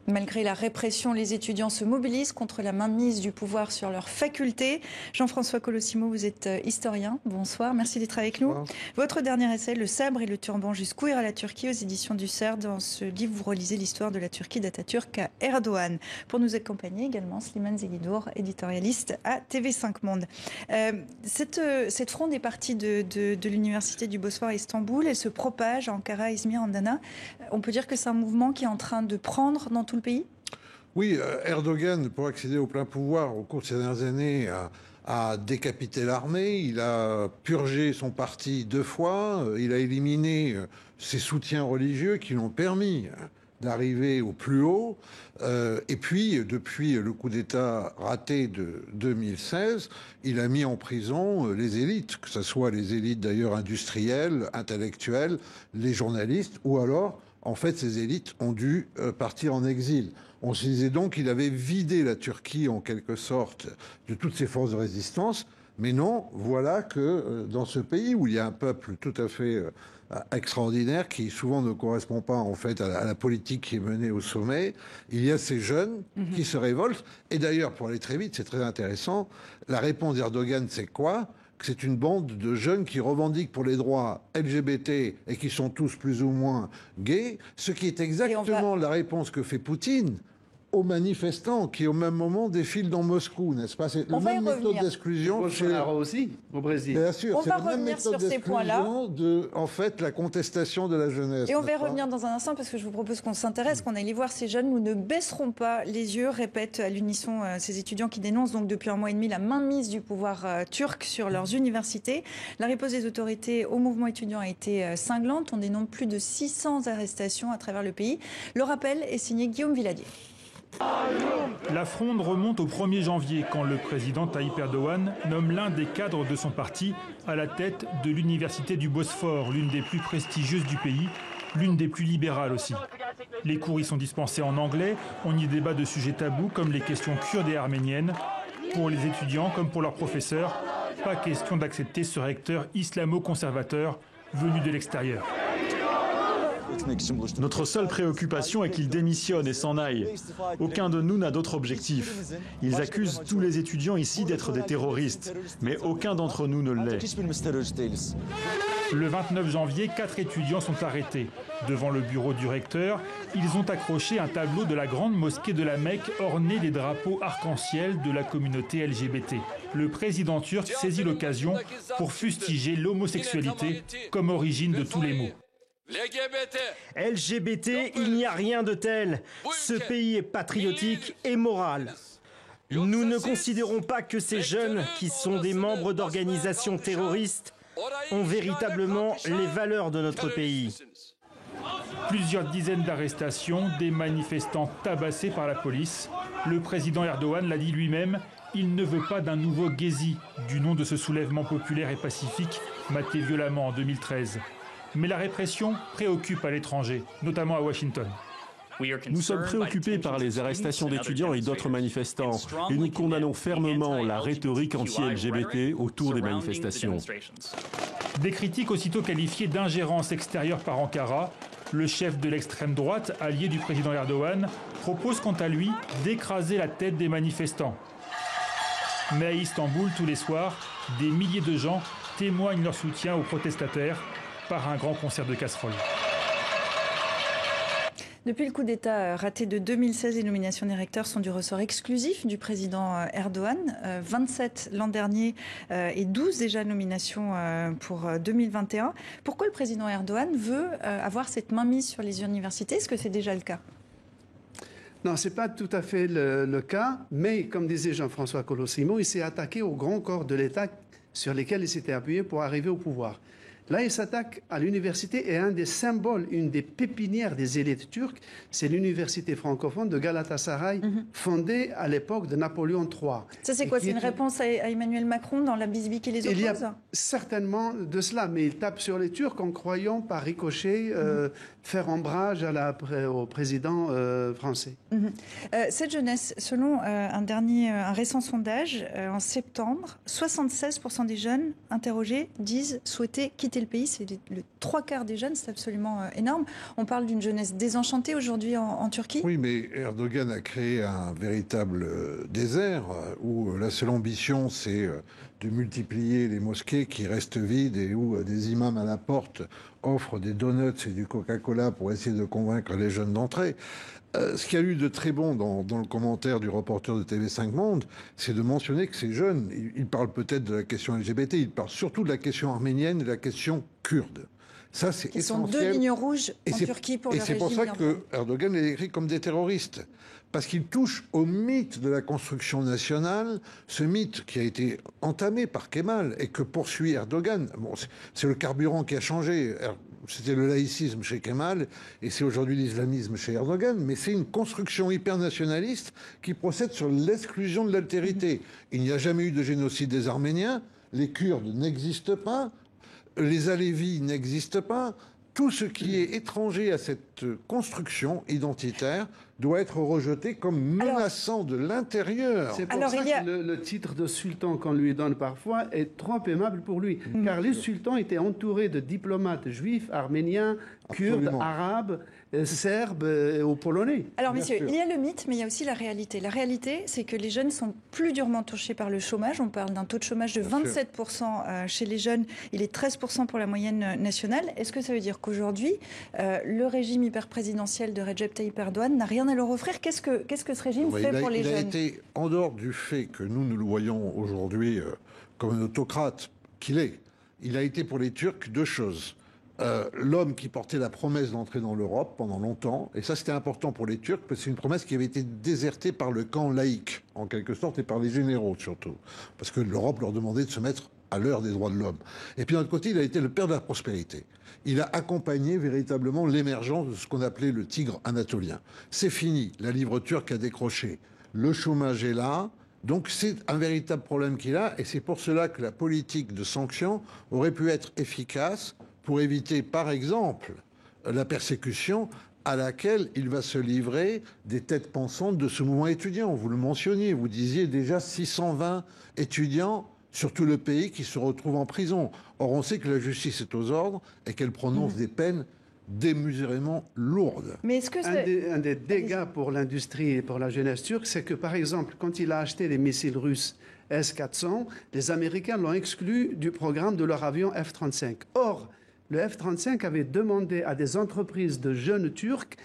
Malgré la répression, les étudiants se mobilisent contre la mainmise du pouvoir sur leurs facultés. Jean-François Colosimo, vous êtes historien. Bonsoir, merci d'être avec nous. Bonsoir. Votre dernier essai, Le sabre et le turban jusqu'où ira la Turquie, aux éditions du CERF. Dans ce livre, vous relisez l'histoire de la Turquie d'Atatürk à Erdogan. Pour nous accompagner également, Slimane Zeguidour, éditorialiste à TV5 Monde. Cette fronde est partie de l'université du Bosphore à Istanbul. Elle se propage à Ankara, Izmir, Adana. On peut dire que c'est un mouvement qui est en train de prendre dans tout le pays? Oui, Erdogan, pour accéder au plein pouvoir au cours de ces dernières années, a décapité l'armée, il a purgé son parti 2 fois, il a éliminé ses soutiens religieux qui l'ont permis d'arriver au plus haut. Et puis, depuis le coup d'État raté de 2016, il a mis en prison les élites, que ce soit les élites d'ailleurs industrielles, intellectuelles, les journalistes, ou alors, en fait, ces élites ont dû partir en exil. On se disait donc qu'il avait vidé la Turquie, en quelque sorte, de toutes ses forces de résistance. Mais non, voilà que dans ce pays où il y a un peuple tout à fait extraordinaire, qui souvent ne correspond pas en fait à la politique qui est menée au sommet, il y a ces jeunes qui se révoltent. Et d'ailleurs, pour aller très vite, c'est très intéressant, la réponse d'Erdogan, c'est quoi? C'est une bande de jeunes qui revendiquent pour les droits LGBT et qui sont tous plus ou moins gays, ce qui est exactement la réponse que fait Poutine aux manifestants qui, au même moment, défilent dans Moscou, n'est-ce pas? C'est la même méthode d'exclusion. Bolsonaro aussi, au Brésil. Bien sûr, on c'est va la même revenir méthode sur ces points-là. de, en fait, la contestation de la jeunesse. Et on va y revenir dans un instant parce que je vous propose qu'on s'intéresse, qu'on aille voir ces jeunes. Nous ne baisserons pas les yeux, répètent à l'unisson ces étudiants qui dénoncent donc depuis 1 mois et demi la mainmise du pouvoir turc sur leurs universités. La réponse des autorités au mouvement étudiant a été cinglante. On dénombre plus de 600 arrestations à travers le pays. Le rappel est signé Guillaume Villadier. La fronde remonte au 1er janvier quand le président Tayyip Erdogan nomme l'un des cadres de son parti à la tête de l'université du Bosphore, l'une des plus prestigieuses du pays, l'une des plus libérales aussi. Les cours y sont dispensés en anglais, on y débat de sujets tabous comme les questions kurdes et arméniennes. Pour les étudiants comme pour leurs professeurs, pas question d'accepter ce recteur islamo-conservateur venu de l'extérieur. Notre seule préoccupation est qu'il démissionne et s'en aille. Aucun de nous n'a d'autre objectif. Ils accusent tous les étudiants ici d'être des terroristes, mais aucun d'entre nous ne l'est. Le 29 janvier, 4 étudiants sont arrêtés. Devant le bureau du recteur, ils ont accroché un tableau de la grande mosquée de la Mecque orné des drapeaux arc-en-ciel de la communauté LGBT. Le président turc saisit l'occasion pour fustiger l'homosexualité comme origine de tous les maux. LGBT, il n'y a rien de tel. Ce pays est patriotique et moral. Nous ne considérons pas que ces jeunes, qui sont des membres d'organisations terroristes, ont véritablement les valeurs de notre pays. Plusieurs dizaines d'arrestations, des manifestants tabassés par la police. Le président Erdogan l'a dit lui-même, il ne veut pas d'un nouveau Gezi, du nom de ce soulèvement populaire et pacifique, maté violemment en 2013. Mais la répression préoccupe à l'étranger, notamment à Washington. Nous sommes préoccupés par les arrestations d'étudiants et d'autres manifestants et nous condamnons fermement la rhétorique anti-LGBT autour des manifestations. Des critiques aussitôt qualifiées d'ingérence extérieure par Ankara. Le chef de l'extrême droite, allié du président Erdogan, propose quant à lui d'écraser la tête des manifestants. Mais à Istanbul, tous les soirs, des milliers de gens témoignent leur soutien aux protestataires par un grand concert de casseroles. Depuis le coup d'État raté de 2016, les nominations des recteurs sont du ressort exclusif du président Erdogan. 27 l'an dernier et 12 déjà nominations pour 2021. Pourquoi le président Erdogan veut avoir cette mainmise sur les universités? Est-ce que c'est déjà le cas? Non, ce n'est pas tout à fait le cas, mais comme disait Jean-François Colosimo, il s'est attaqué aux grands corps de l'État sur lesquels il s'était appuyé pour arriver au pouvoir. Là, il s'attaque à l'université et un des symboles, une des pépinières des élites turques, c'est l'université francophone de Galatasaray, fondée à l'époque de Napoléon III. Ça, c'est quoi? C'est une réponse à Emmanuel Macron dans la bisbille qui les oppose? Il y a certainement de cela, mais il tape sur les Turcs en croyant par ricochet faire ombrage au président français. Cette jeunesse, selon un récent sondage, en septembre, 76% des jeunes interrogés disent souhaiter quitter quitter le pays. C'est le 3/4 des jeunes, c'est absolument énorme. On parle d'une jeunesse désenchantée aujourd'hui en Turquie. Oui, mais Erdogan a créé un véritable désert où la seule ambition, c'est de multiplier les mosquées qui restent vides et où des imams à la porte offrent des donuts et du Coca-Cola pour essayer de convaincre les jeunes d'entrer. Ce qu'il y a eu de très bon dans le commentaire du reporter de TV5 Monde, c'est de mentionner que ces jeunes, ils parlent peut-être de la question LGBT, ils parlent surtout de la question arménienne et de la question kurde. Ça, c'est essentiel. Qui sont deux lignes rouges en Turquie pour le régime. Et c'est pour ça que Erdogan les décrit comme des terroristes. Parce qu'il touche au mythe de la construction nationale, ce mythe qui a été entamé par Kemal et que poursuit Erdogan. Bon, c'est le carburant qui a changé. C'était le laïcisme chez Kemal et c'est aujourd'hui l'islamisme chez Erdogan. Mais c'est une construction hyper nationaliste qui procède sur l'exclusion de l'altérité. Il n'y a jamais eu de génocide des Arméniens. Les Kurdes n'existent pas. Les Alévis n'existent pas. Tout ce qui est étranger à cette construction identitaire doit être rejeté comme menaçant de l'intérieur. C'est pour ça que le titre de sultan qu'on lui donne parfois est trop aimable pour lui. Car les sultans étaient entourés de diplomates juifs, arméniens, kurdes, arabes, serbes ou polonais. Alors messieurs, il y a le mythe, mais il y a aussi la réalité. La réalité, c'est que les jeunes sont plus durement touchés par le chômage. On parle d'un taux de chômage de 27% chez les jeunes. Il est 13% pour la moyenne nationale. Est-ce que ça veut dire qu'aujourd'hui, le régime hyper-présidentiel de Recep Tayyip Erdogan n'a rien à leur offrir? Qu'est-ce que ce régime fait pour les jeunes? Il a été, en dehors du fait que nous le voyons aujourd'hui comme un autocrate qu'il est, il a été pour les Turcs deux choses. L'homme qui portait la promesse d'entrer dans l'Europe pendant longtemps, et ça c'était important pour les Turcs, parce que c'est une promesse qui avait été désertée par le camp laïque, en quelque sorte, et par les généraux surtout, parce que l'Europe leur demandait de se mettre à l'heure des droits de l'homme. Et puis d'un autre côté, il a été le père de la prospérité. Il a accompagné véritablement l'émergence de ce qu'on appelait le tigre anatolien. C'est fini, la livre turque a décroché, le chômage est là. Donc c'est un véritable problème qu'il a, et c'est pour cela que la politique de sanctions aurait pu être efficace pour éviter, par exemple, la persécution à laquelle il va se livrer des têtes pensantes de ce mouvement étudiant. Vous le mentionniez, vous disiez déjà 620 étudiants sur tout le pays qui se retrouvent en prison. Or, on sait que la justice est aux ordres et qu'elle prononce des peines démesurément lourdes. Mais est-ce que un des dégâts pour l'industrie et pour la jeunesse turque, c'est que, par exemple, quand il a acheté les missiles russes S-400, les Américains l'ont exclu du programme de leur avion F-35. Or, le F-35 avait demandé à des entreprises de jeunes Turcs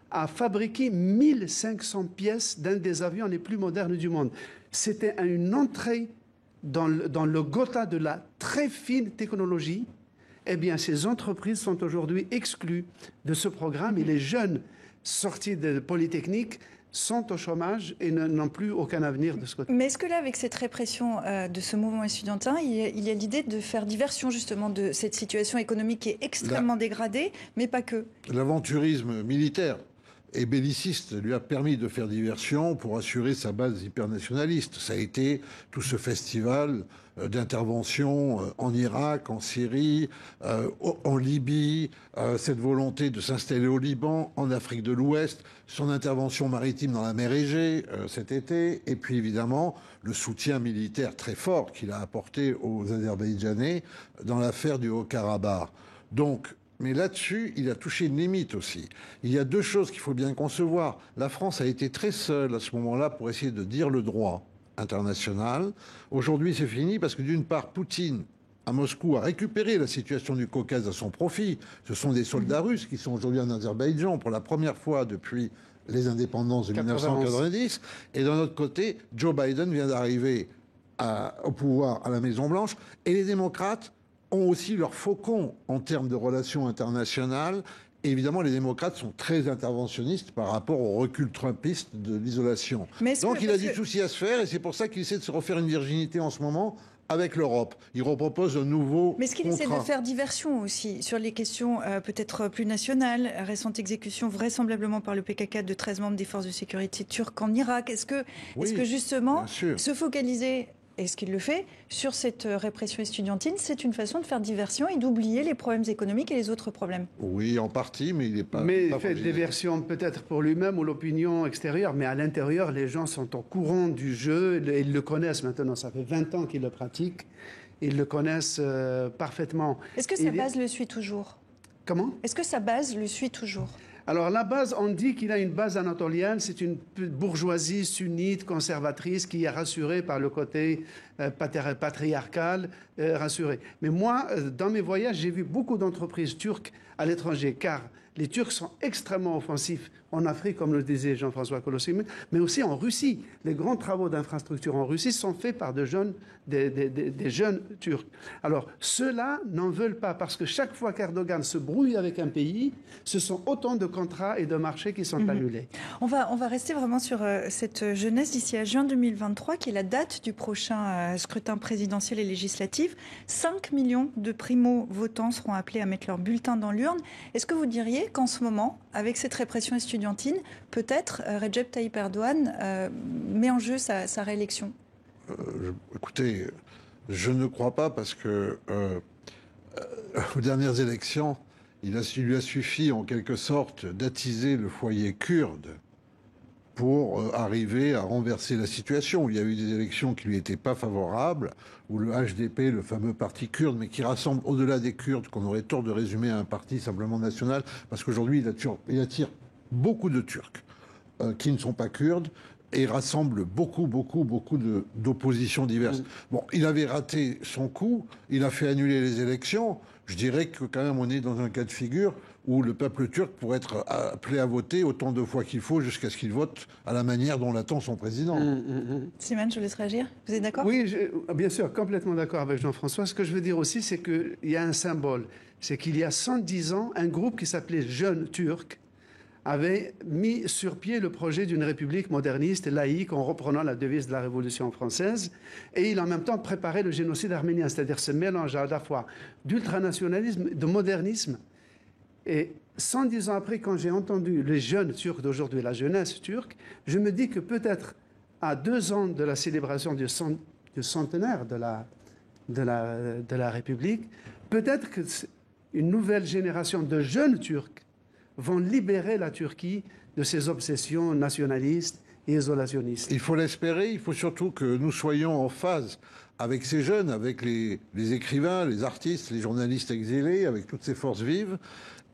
à fabriquer 1500 pièces d'un des avions les plus modernes du monde. C'était une entrée dans le Gotha de la très fine technologie. Eh bien, ces entreprises sont aujourd'hui exclues de ce programme et les jeunes sortis de Polytechnique sont au chômage et n'ont plus aucun avenir de ce côté. Mais est-ce que là, avec cette répression de ce mouvement estudiantin, il y a l'idée de faire diversion justement de cette situation économique qui est extrêmement dégradée, mais pas que? L'aventurisme militaire et belliciste lui a permis de faire diversion pour assurer sa base hypernationaliste. Ça a été tout ce festival d'intervention en Irak, en Syrie, en Libye, cette volonté de s'installer au Liban, en Afrique de l'Ouest, son intervention maritime dans la mer Égée cet été, et puis évidemment le soutien militaire très fort qu'il a apporté aux Azerbaïdjanais dans l'affaire du Haut-Karabakh. Donc, mais là-dessus, il a touché une limite aussi. Il y a deux choses qu'il faut bien concevoir. La France a été très seule à ce moment-là pour essayer de dire le droit international. Aujourd'hui, c'est fini parce que d'une part, Poutine, à Moscou, a récupéré la situation du Caucase à son profit. Ce sont des soldats russes qui sont aujourd'hui en Azerbaïdjan pour la première fois depuis les indépendances de 1990. Et d'un autre côté, Joe Biden vient d'arriver au pouvoir à la Maison-Blanche. Et les démocrates ont aussi leur faucon en termes de relations internationales. Et évidemment, les démocrates sont très interventionnistes par rapport au recul trumpiste de l'isolation. Donc il a du souci à se faire et c'est pour ça qu'il essaie de se refaire une virginité en ce moment avec l'Europe. Il repropose un nouveau Mais est-ce qu'il essaie de faire diversion aussi sur les questions peut-être plus nationales? Récente exécution vraisemblablement par le PKK de 13 membres des forces de sécurité turques en Irak. Est-ce que justement se focaliser... Est-ce qu'il le fait sur cette répression estudiantine? C'est une façon de faire diversion et d'oublier les problèmes économiques et les autres problèmes. Oui, en partie, mais il n'est pas... Mais il fait diversion peut-être pour lui-même ou l'opinion extérieure, mais à l'intérieur, les gens sont au courant du jeu, ils le connaissent maintenant, ça fait 20 ans qu'ils le pratiquent. Ils le connaissent parfaitement. Est-ce que sa base le suit toujours? Comment? Est-ce que sa base le suit toujours? Alors la base, on dit qu'il a une base anatolienne, c'est une bourgeoisie sunnite, conservatrice, qui est rassurée par le côté patriarcal, rassurée. Mais moi, dans mes voyages, j'ai vu beaucoup d'entreprises turques à l'étranger, car les Turcs sont extrêmement offensifs en Afrique, comme le disait Jean-François Colosimo, mais aussi en Russie. Les grands travaux d'infrastructure en Russie sont faits par des jeunes Turcs. Alors, ceux-là n'en veulent pas, parce que chaque fois qu'Erdogan se brouille avec un pays, ce sont autant de contrats et de marchés qui sont annulés. On va rester vraiment sur cette jeunesse d'ici à juin 2023, qui est la date du prochain scrutin présidentiel et législatif. 5 millions de primo-votants seront appelés à mettre leur bulletin dans l'urne. Est-ce que vous diriez qu'en ce moment, avec cette répression estudiantine, peut-être Recep Tayyip Erdogan met en jeu sa réélection? Écoutez, je ne crois pas, parce que aux dernières élections, il lui a suffi en quelque sorte d'attiser le foyer kurde pour arriver à renverser la situation. Il y a eu des élections qui lui étaient pas favorables, où le HDP, le fameux parti kurde, mais qui rassemble au-delà des Kurdes, qu'on aurait tort de résumer à un parti simplement national, parce qu'aujourd'hui il attire beaucoup de Turcs qui ne sont pas kurdes, et rassemble beaucoup d'oppositions diverses. Bon, il avait raté son coup, il a fait annuler les élections. Je dirais que quand même on est dans un cas de figure où le peuple turc pourrait être appelé à voter autant de fois qu'il faut jusqu'à ce qu'il vote à la manière dont l'attend son président. Slimane, je vous laisse réagir. Vous êtes d'accord? Oui, bien sûr, complètement d'accord avec Jean-François. Ce que je veux dire aussi, c'est qu'il y a un symbole. C'est qu'il y a 110 ans, un groupe qui s'appelait Jeunes Turcs avait mis sur pied le projet d'une république moderniste, laïque, en reprenant la devise de la Révolution française. Et il a en même temps préparé le génocide arménien, c'est-à-dire ce mélange à la fois d'ultranationalisme, de modernisme. Et 110 ans après, quand j'ai entendu les jeunes Turcs d'aujourd'hui, la jeunesse turque, je me dis que peut-être à 2 ans de la célébration du centenaire de la République, peut-être qu'une nouvelle génération de jeunes Turcs vont libérer la Turquie de ses obsessions nationalistes et isolationnistes. Il faut l'espérer, il faut surtout que nous soyons en phase avec ces jeunes, avec les écrivains, les artistes, les journalistes exilés, avec toutes ces forces vives,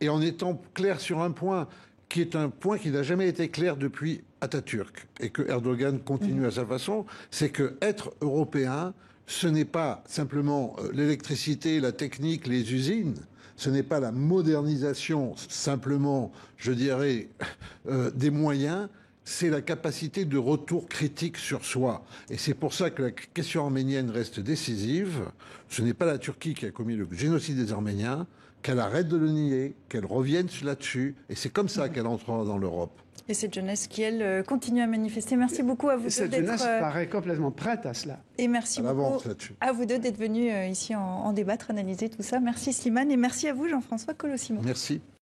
et en étant clair sur un point, qui est un point qui n'a jamais été clair depuis Atatürk, et que Erdogan continue à sa façon, c'est que être européen, ce n'est pas simplement l'électricité, la technique, les usines. Ce n'est pas la modernisation simplement, je dirais, des moyens, c'est la capacité de retour critique sur soi. Et c'est pour ça que la question arménienne reste décisive. Ce n'est pas la Turquie qui a commis le génocide des Arméniens, qu'elle arrête de le nier, qu'elle revienne là-dessus. Et c'est comme ça qu'elle entrera dans l'Europe. Et cette jeunesse qui, elle, continue à manifester. Merci beaucoup à vous deux. Cette jeunesse paraît complètement prête à cela. Et merci beaucoup à vous deux d'être venus ici en débattre, analyser tout ça. Merci Slimane et merci à vous Jean-François Colosimo. Merci.